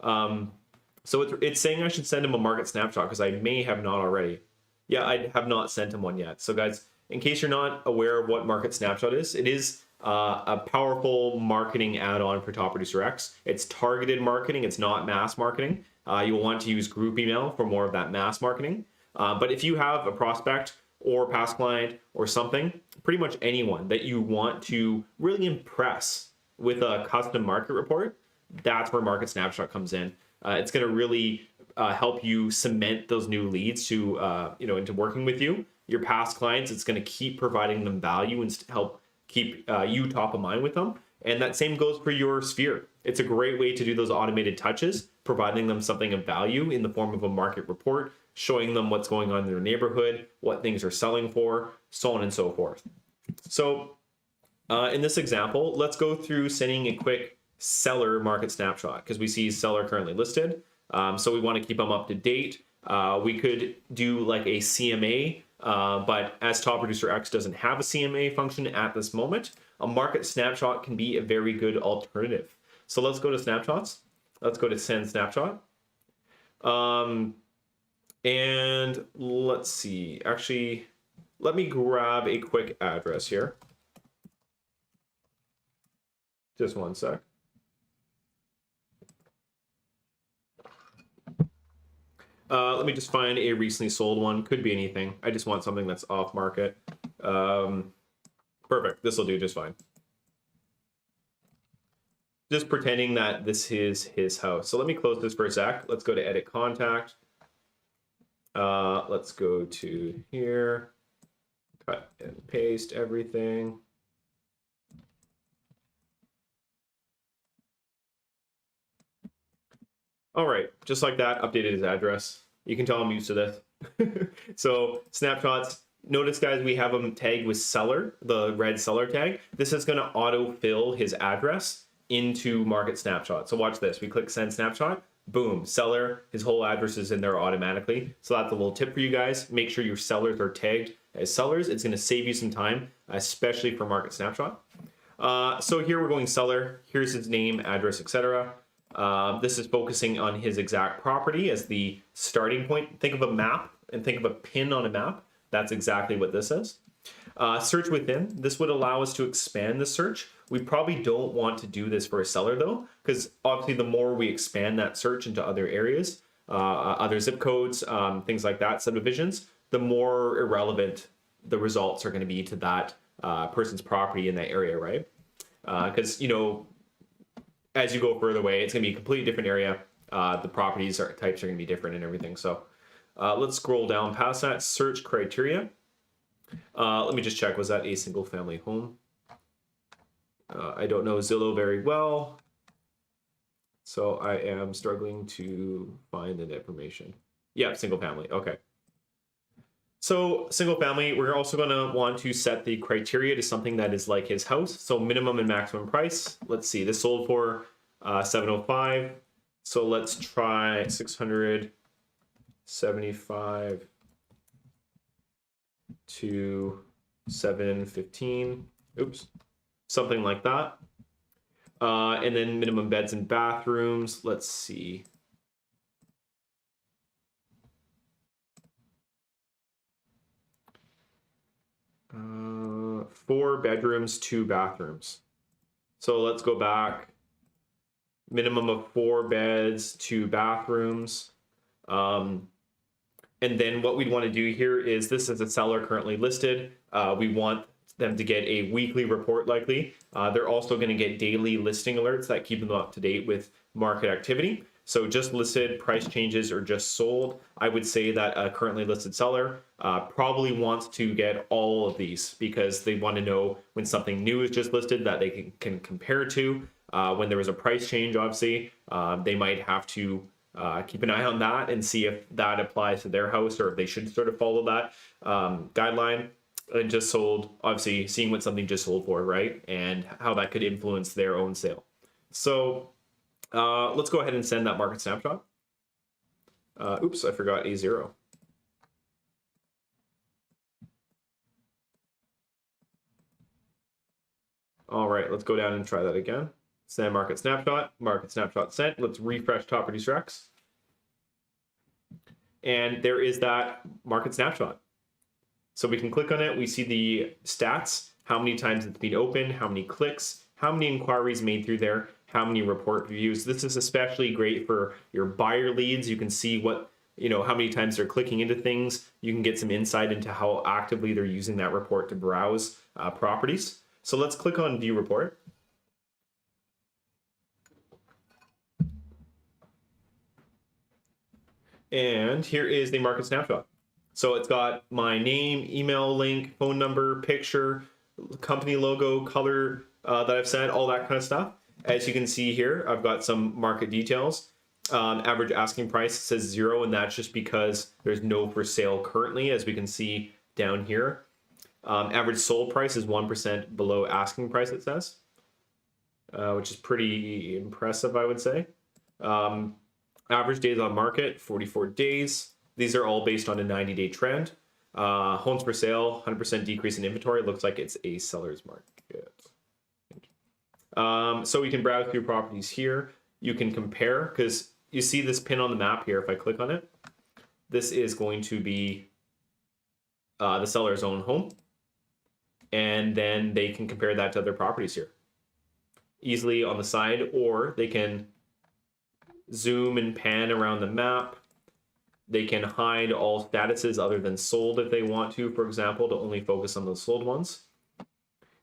So it's saying I should send him a market snapshot because I may have not already. Yeah, I have not sent him one yet. So guys, in case you're not aware of what market snapshot is, it is a powerful marketing add-on for Top Producer X. It's targeted marketing. It's not mass marketing. You'll want to use group email for more of that mass marketing. But if you have a prospect or past client or something, pretty much anyone that you want to really impress with a custom market report, that's where Market Snapshot comes in. It's going to really help you cement those new leads to into working with you. your past clients, it's going to keep providing them value and help keep you top of mind with them. And that same goes for your sphere. It's a great way to do those automated touches, providing them something of value in the form of a market report, showing them what's going on in their neighborhood, what things are selling for, so on and so forth. So in this example, let's go through sending a quick seller market snapshot because we see seller currently listed. So we want to keep them up to date. We could do like a CMA, but as Top Producer X doesn't have a CMA function at this moment, a market snapshot can be a very good alternative. So let's go to snapshots. Let's go to send snapshot. And let's see, actually, let me grab a quick address here. Just one sec. Let me just find a recently sold one. Could be anything. I just want something that's off market. Perfect. This will do just fine. Just pretending that this is his house. So let me close this for a sec. Let's go to edit contact. Let's go to here. Cut and paste everything. All right, just like that, updated his address. You can tell I'm used to this. So snapshots, notice guys, we have them tagged with seller, the red seller tag. This is gonna auto-fill his address into Market Snapshot. So watch this, we click send snapshot, boom, seller, his whole address is in there automatically. So that's a little tip for you guys. Make sure your sellers are tagged as sellers. It's gonna save you some time, especially for Market Snapshot. So here we're going seller, here's his name, address, etc. This is focusing on his exact property as the starting point. Think of a map and think of a pin on a map. That's exactly what this is. Search within. This would allow us to expand the search. We probably don't want to do this for a seller though, because obviously the more we expand that search into other areas, other zip codes, things like that, subdivisions, the more irrelevant the results are going to be to that person's property in that area, right? Because, you know, as you go further away, it's going to be a completely different area. The properties or types are going to be different and everything. So let's scroll down past that. Search criteria. Let me just check. Was that a single family home? I don't know Zillow very well, so I am struggling to find the information. Yeah, single family. Okay. So single family, we're also going to want to set the criteria to something that is like his house. So minimum and maximum price. Let's see, this sold for $705. So let's try 675 to 715. Oops, something like that. And then minimum beds and bathrooms. Let's see. Four bedrooms, 2 bathrooms. So let's go back. Minimum of 4 beds, 2 bathrooms. And then what we'd want to do here is, this is a seller currently listed. We want them to get a weekly report likely. They're also going to get daily listing alerts that keep them up to date with market activity. So just listed, price changes, or just sold. I would say that a currently listed seller probably wants to get all of these because they want to know when something new is just listed that they can compare to. When there is a price change, obviously, they might have to keep an eye on that and see if that applies to their house or if they should sort of follow that guideline. And just sold, obviously, seeing what something just sold for, right? And how that could influence their own sale. So let's go ahead and send that market snapshot. Oops, I forgot A0. All right, let's go down and try that again. Send market snapshot sent. Let's refresh Top Producer X. And there is that market snapshot. So we can click on it. We see the stats, how many times it's been opened, how many clicks, how many inquiries made through there, how many report views. This is especially great for your buyer leads. You can see what, how many times they're clicking into things. You can get some insight into how actively they're using that report to browse properties. So let's click on View Report. And here is the market snapshot. So it's got my name, email link, phone number, picture, company logo, color that I've set, all that kind of stuff. As you can see here, I've got some market details. Average asking price says 0, and that's just because there's no for sale currently, as we can see down here. Average sold price is 1% below asking price, it says, which is pretty impressive, I would say. Average days on market, 44 days. These are all based on a 90-day trend. Homes for sale, 100% decrease in inventory. It looks like it's a seller's market. So we can browse through properties here. You can compare, because you see this pin on the map here. If I click on it, this is going to be the seller's own home. And then they can compare that to other properties here easily on the side, or they can zoom and pan around the map. They can hide all statuses other than sold if they want to, for example, to only focus on those sold ones.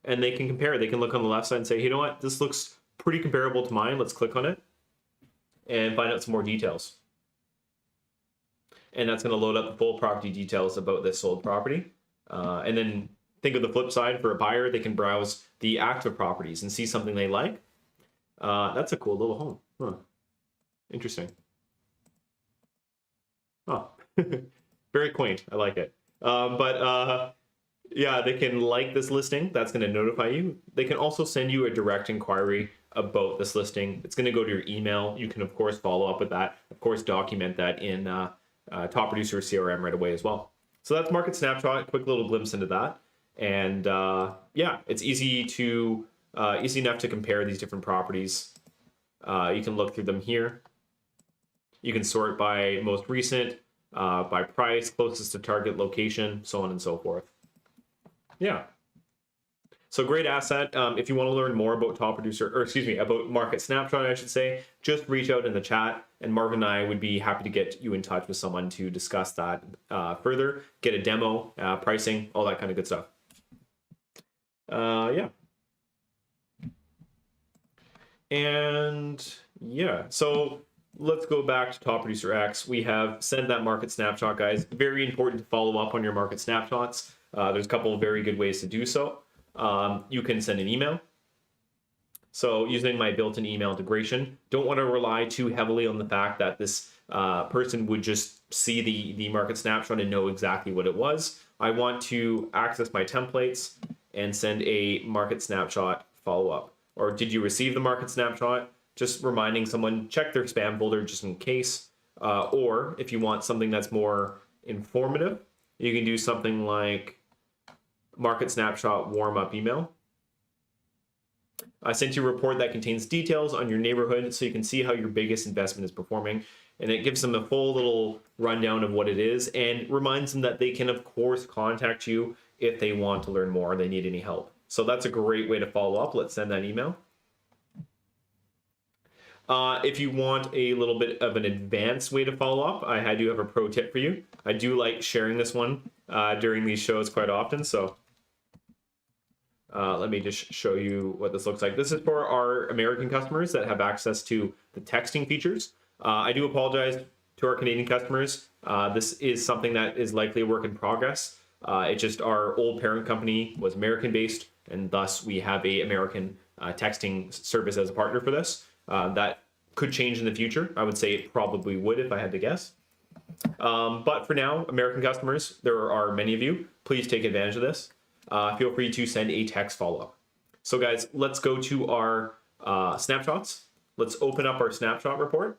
And they can compare. They can look on the left side and say, you know what, this looks pretty comparable to mine. Let's click on it and find out some more details. And that's going to load up the full property details about this sold property. And then think of the flip side. For a buyer, they can browse the active properties and see something they like. That's a cool little home. Huh. Interesting. Oh, very quaint. I like it. Yeah, they can like this listing. That's going to notify you. They can also send you a direct inquiry about this listing. It's going to go to your email. You can, of course, follow up with that. Of course, document that in Top Producer CRM right away as well. So that's Market Snapshot. Quick little glimpse into that. And yeah, it's easy enough to compare these different properties. You can look through them here. You can sort by most recent, by price, closest to target location, so on and so forth. Yeah. So great asset. If you want to learn more about about Market Snapshot, I should say, just reach out in the chat, and Marvin and I would be happy to get you in touch with someone to discuss that further, get a demo, pricing, all that kind of good stuff. Yeah. And yeah, so let's go back to Top Producer X. We have sent that Market Snapshot, guys. Very important to follow up on your Market Snapshots. There's a couple of very good ways to do so. You can send an email. So using my built-in email integration, don't want to rely too heavily on the fact that this person would just see the Market Snapshot and know exactly what it was. I want to access my templates and send a Market Snapshot follow-up. Or did you receive the Market Snapshot? Just reminding someone, check their spam folder just in case. Or if you want something that's more informative, you can do something like Market Snapshot warm-up email. I sent you a report that contains details on your neighborhood so you can see how your biggest investment is performing. And it gives them a full little rundown of what it is and reminds them that they can, of course, contact you if they want to learn more or they need any help. So that's a great way to follow up. Let's send that email. If you want a little bit of an advanced way to follow up, I do have a pro tip for you. I do like sharing this one during these shows quite often. So let me just show you what this looks like. This is for our American customers that have access to the texting features. I do apologize to our Canadian customers. This is something that is likely a work in progress. It's just our old parent company was American based, and thus we have a American texting service as a partner for this. That could change in the future. I would say it probably would if I had to guess. But for now, American customers, there are many of you, please take advantage of this. Feel free to send a text follow-up. So guys, let's go to our snapshots. Let's open up our snapshot report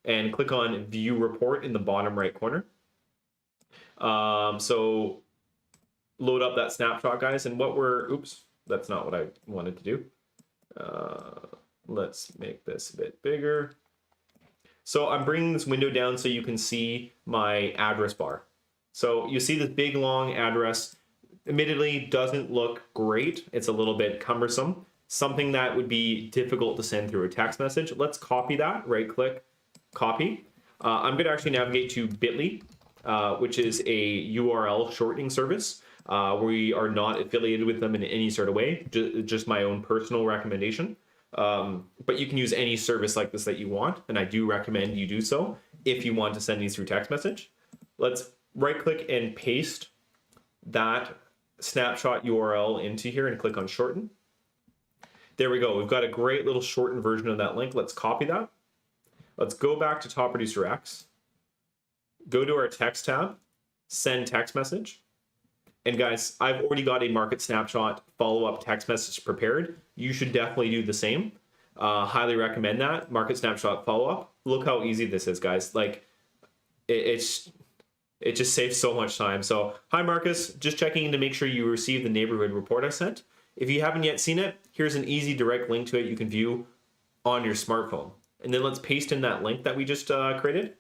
and click on View Report in the bottom right corner. So load up that snapshot, guys, and what we're, oops, that's not what I wanted to do. Let's make this a bit bigger. So I'm bringing this window down so you can see my address bar. So you see this big long address. Admittedly, doesn't look great. It's a little bit cumbersome. Something that would be difficult to send through a text message. Let's copy that, right click, copy. I'm gonna actually navigate to Bitly, which is a URL shortening service. We are not affiliated with them in any sort of way, just my own personal recommendation. But you can use any service like this that you want, and I do recommend you do so if you want to send these through text message. Let's right click and paste that snapshot URL into here and click on shorten. There we go. We've got a great little shortened version of that link. Let's copy that. Let's go back to Top Producer X. Go to our text tab, send text message. And guys, I've already got a Market Snapshot follow-up text message prepared. You should definitely do the same. Highly recommend that. Market Snapshot follow-up. Look how easy this is, guys. Like, it just saves so much time. So, hi Marcus, just checking in to make sure you received the neighborhood report I sent. If you haven't yet seen it, here's an easy direct link to it you can view on your smartphone. And then let's paste in that link that we just created.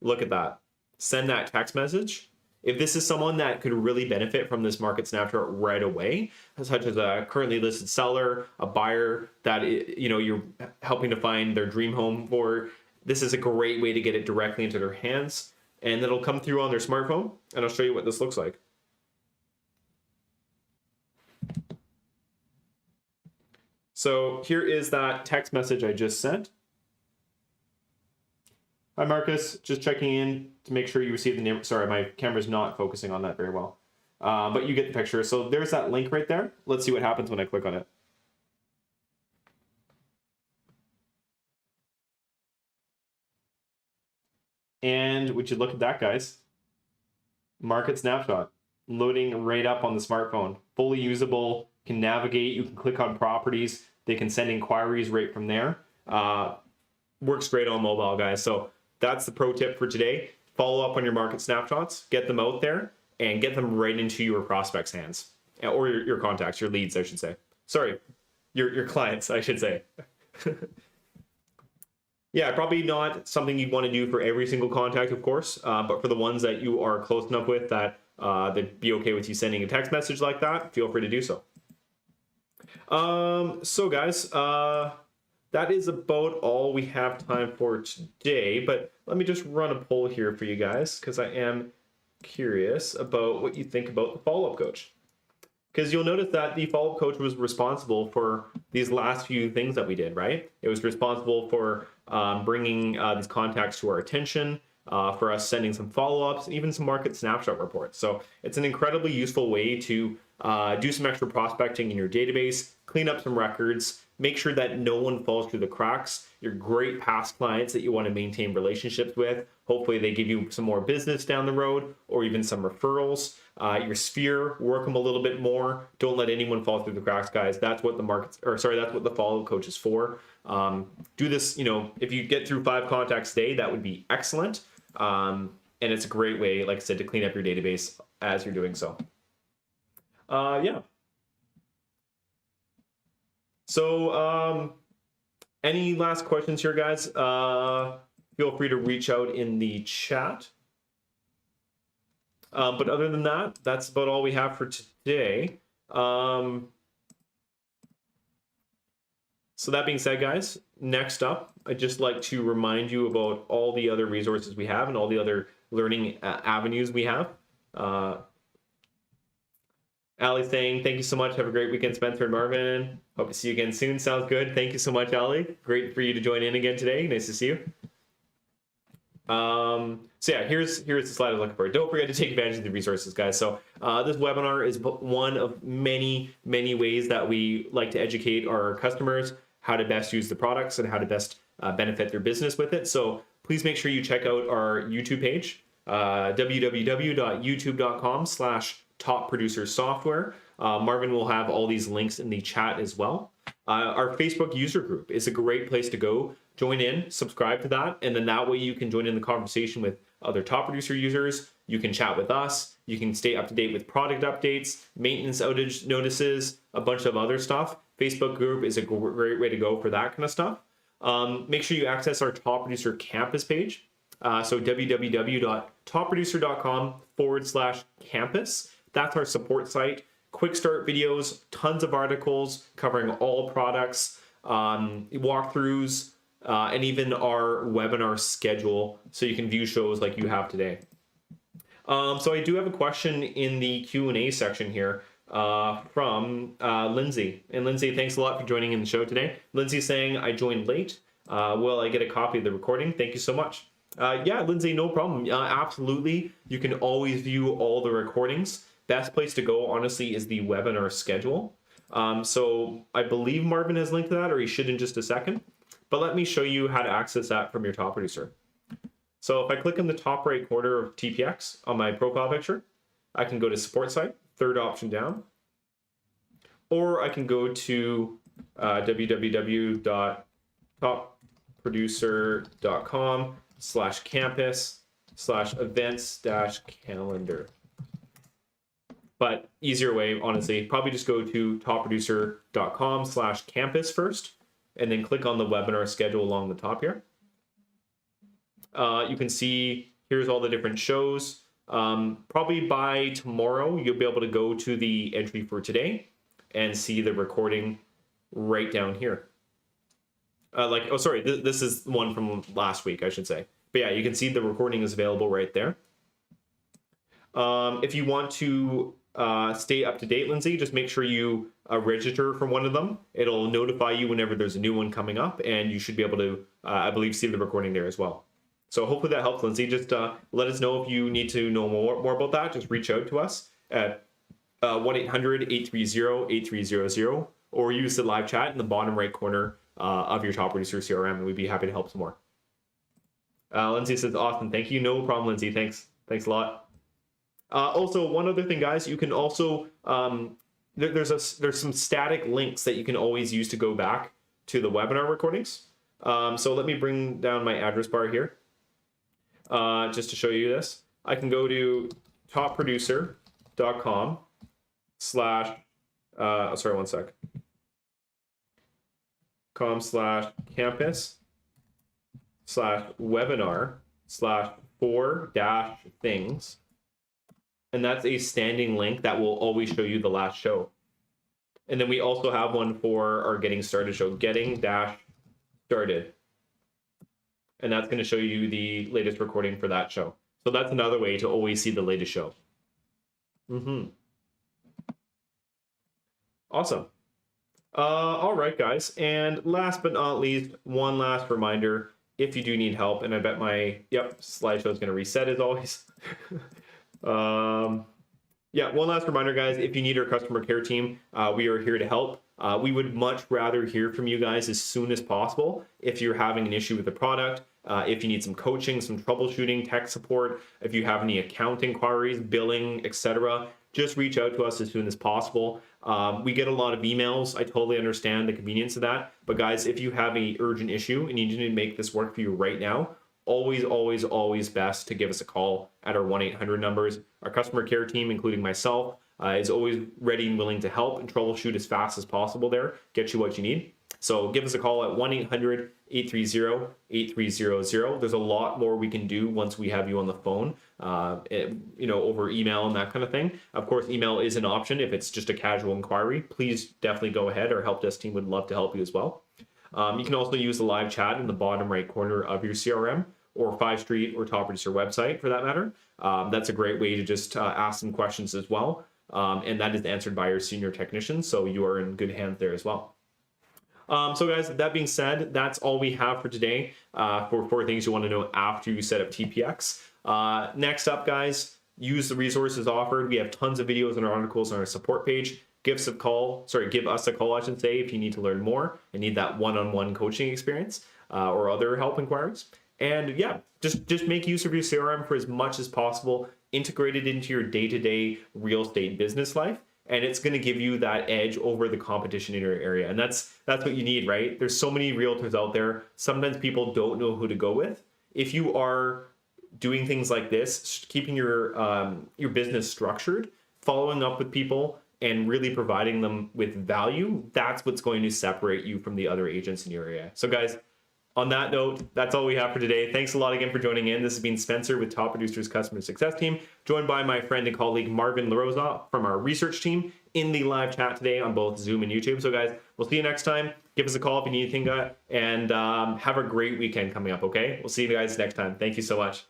Look at that. Send that text message. If this is someone that could really benefit from this Market Snapshot right away, such as a currently listed seller, a buyer that you're helping to find their dream home for, this is a great way to get it directly into their hands, and it'll come through on their smartphone. And I'll show you what this looks like. So here is that text message I just sent. Hi Marcus, just checking in to make sure you received the name. Sorry, my camera's not focusing on that very well. But you get the picture. So there's that link right there. Let's see what happens when I click on it. And would you look at that, guys? Market Snapshot, loading right up on the smartphone. Fully usable, can navigate, you can click on properties, they can send inquiries right from there. Works great on mobile, guys. So that's the pro tip for today. Follow up on your Market Snapshots, get them out there, and get them right into your prospects' hands. Or your contacts, your leads, I should say. Sorry, your clients, I should say. Yeah, probably not something you'd want to do for every single contact, of course, but for the ones that you are close enough with that they'd be okay with you sending a text message like that, feel free to do so. So guys, that is about all we have time for today, but let me just run a poll here for you guys because I am curious about what you think about the follow-up coach. Because you'll notice that the follow-up coach was responsible for these last few things that we did, right? It was responsible for bringing these contacts to our attention, for us sending some follow-ups, and even some Market Snapshot reports. So it's an incredibly useful way to do some extra prospecting in your database, clean up some records, make sure that no one falls through the cracks. Your great past clients that you want to maintain relationships with, hopefully they give you some more business down the road or even some referrals. Your sphere, work them a little bit more. Don't let anyone fall through the cracks, guys. That's what that's what the follow coach is for. Do this, if you get through 5 contacts a day, that would be excellent. And it's a great way, like I said, to clean up your database as you're doing so. Yeah. So, any last questions here, guys? Feel free to reach out in the chat. But other than that, that's about all we have for today. So that being said, guys, next up, I'd just like to remind you about all the other resources we have and all the other learning avenues we have. Ali saying, thank you so much. Have a great weekend, Spencer and Marvin. Hope to see you again soon. Sounds good. Thank you so much, Ali. Great for you to join in again today. Nice to see you. So yeah, here's the slide I was looking for. Don't forget to take advantage of the resources, guys. So this webinar is one of many ways that we like to educate our customers how to best use the products and how to best benefit their business with it. So please make sure you check out our YouTube page, www.youtube.com/topproducersoftware. Marvin will have all these links in the chat as well. Our Facebook user group is a great place to go. Join in, subscribe to that, and then that way you can join in the conversation with other top producer users. You can chat with us. You can stay up to date with product updates, maintenance outage notices, a bunch of other stuff. Facebook group is a great way to go for that kind of stuff. Make sure you access our Top Producer Campus page. So www.topproducer.com/campus. That's our support site. Quick start videos, tons of articles covering all products, walkthroughs, and even our webinar schedule so you can view shows like you have today. So I do have a question in the Q&A section here from Lindsay. And Lindsay, thanks a lot for joining in the show today. Lindsay saying, I joined late. Will I get a copy of the recording? Thank you so much. Yeah, Lindsay, no problem. Absolutely. You can always view all the recordings. Best place to go, honestly, is the webinar schedule. So I believe Marvin has linked to that, or he should in just a second. But let me show you how to access that from your top producer. So if I click in the top right corner of TPX on my profile picture, I can go to support site, third option down, or I can go to www.topproducer.com/campus/events-calendar. But easier way, honestly, probably just go to topproducer.com/campus first, and then click on the webinar schedule along the top here. You can see here's all the different shows. Probably by tomorrow, you'll be able to go to the entry for today and see the recording right down here. Oh, sorry, this is one from last week, I should say. But yeah, you can see the recording is available right there. If you want to stay up to date, Lindsay, just make sure you register for one of them. It'll notify you whenever there's a new one coming up, and you should be able to, I believe, see the recording there as well. So hopefully that helps, Lindsay. Just let us know if you need to know more about that. Just reach out to us at 1-800-830-8300, or use the live chat in the bottom right corner of your Top Producer CRM, and we'd be happy to help some more. Lindsay says, awesome, thank you. No problem, Lindsay. Thanks a lot. Also, one other thing, guys, you can also, there's some static links that you can always use to go back to the webinar recordings. So let me bring down my address bar here. Just to show you this, I can go to topproducer.com/ sorry, one sec. .com/campus/webinar/4-things. And that's a standing link that will always show you the last show. And then we also have one for our Getting Started show, Getting-Started. And that's going to show you the latest recording for that show. So that's another way to always see the latest show. Awesome. All right, guys. And last but not least, one last reminder, if you do need help, and I bet my, slideshow is going to reset as always. Yeah, one last reminder, guys, if you need our customer care team, we are here to help. We would much rather hear from you guys as soon as possible. If you're having an issue with the product, if you need some coaching, some troubleshooting, tech support, if you have any account inquiries, billing, etc., just reach out to us as soon as possible. We get a lot of emails. I totally understand the convenience of that. But guys, if you have an urgent issue and you need to make this work for you right now, always best to give us a call at our 1-800 numbers. Our customer care team, including myself, is always ready and willing to help and troubleshoot as fast as possible there, get you what you need. So give us a call at 1-800-830-8300. There's a lot more we can do once we have you on the phone, over email and that kind of thing. Of course, email is an option if it's just a casual inquiry. Please definitely go ahead. Our help desk team would love to help you as well. You can also use the live chat in the bottom right corner of your CRM, or 5 Street or Top Producer website for that matter. That's a great way to just ask some questions as well. And that is answered by your senior technicians, so you are in good hands there as well. So guys, that being said, that's all we have for today for 4 things you want to know after you set up TPX. Next up, guys, use the resources offered. We have tons of videos and articles on our support page. Give us a call, I should say, if you need to learn more and need that one-on-one coaching experience or other help inquiries. And yeah, just make use of your CRM for as much as possible, integrate it into your day-to-day real estate business life, and it's going to give you that edge over the competition in your area. And that's what you need, right? There's so many realtors out there. Sometimes people don't know who to go with. If you are doing things like this, keeping your business structured, following up with people, and really providing them with value, that's what's going to separate you from the other agents in your area. So guys, on that note, that's all we have for today. Thanks a lot again for joining in. This has been Spencer with Top Producer's Customer Success Team, joined by my friend and colleague Marvin LaRosa from our research team in the live chat today on both Zoom and YouTube. So guys, we'll see you next time. Give us a call if you need anything, and have a great weekend coming up, okay? We'll see you guys next time. Thank you so much.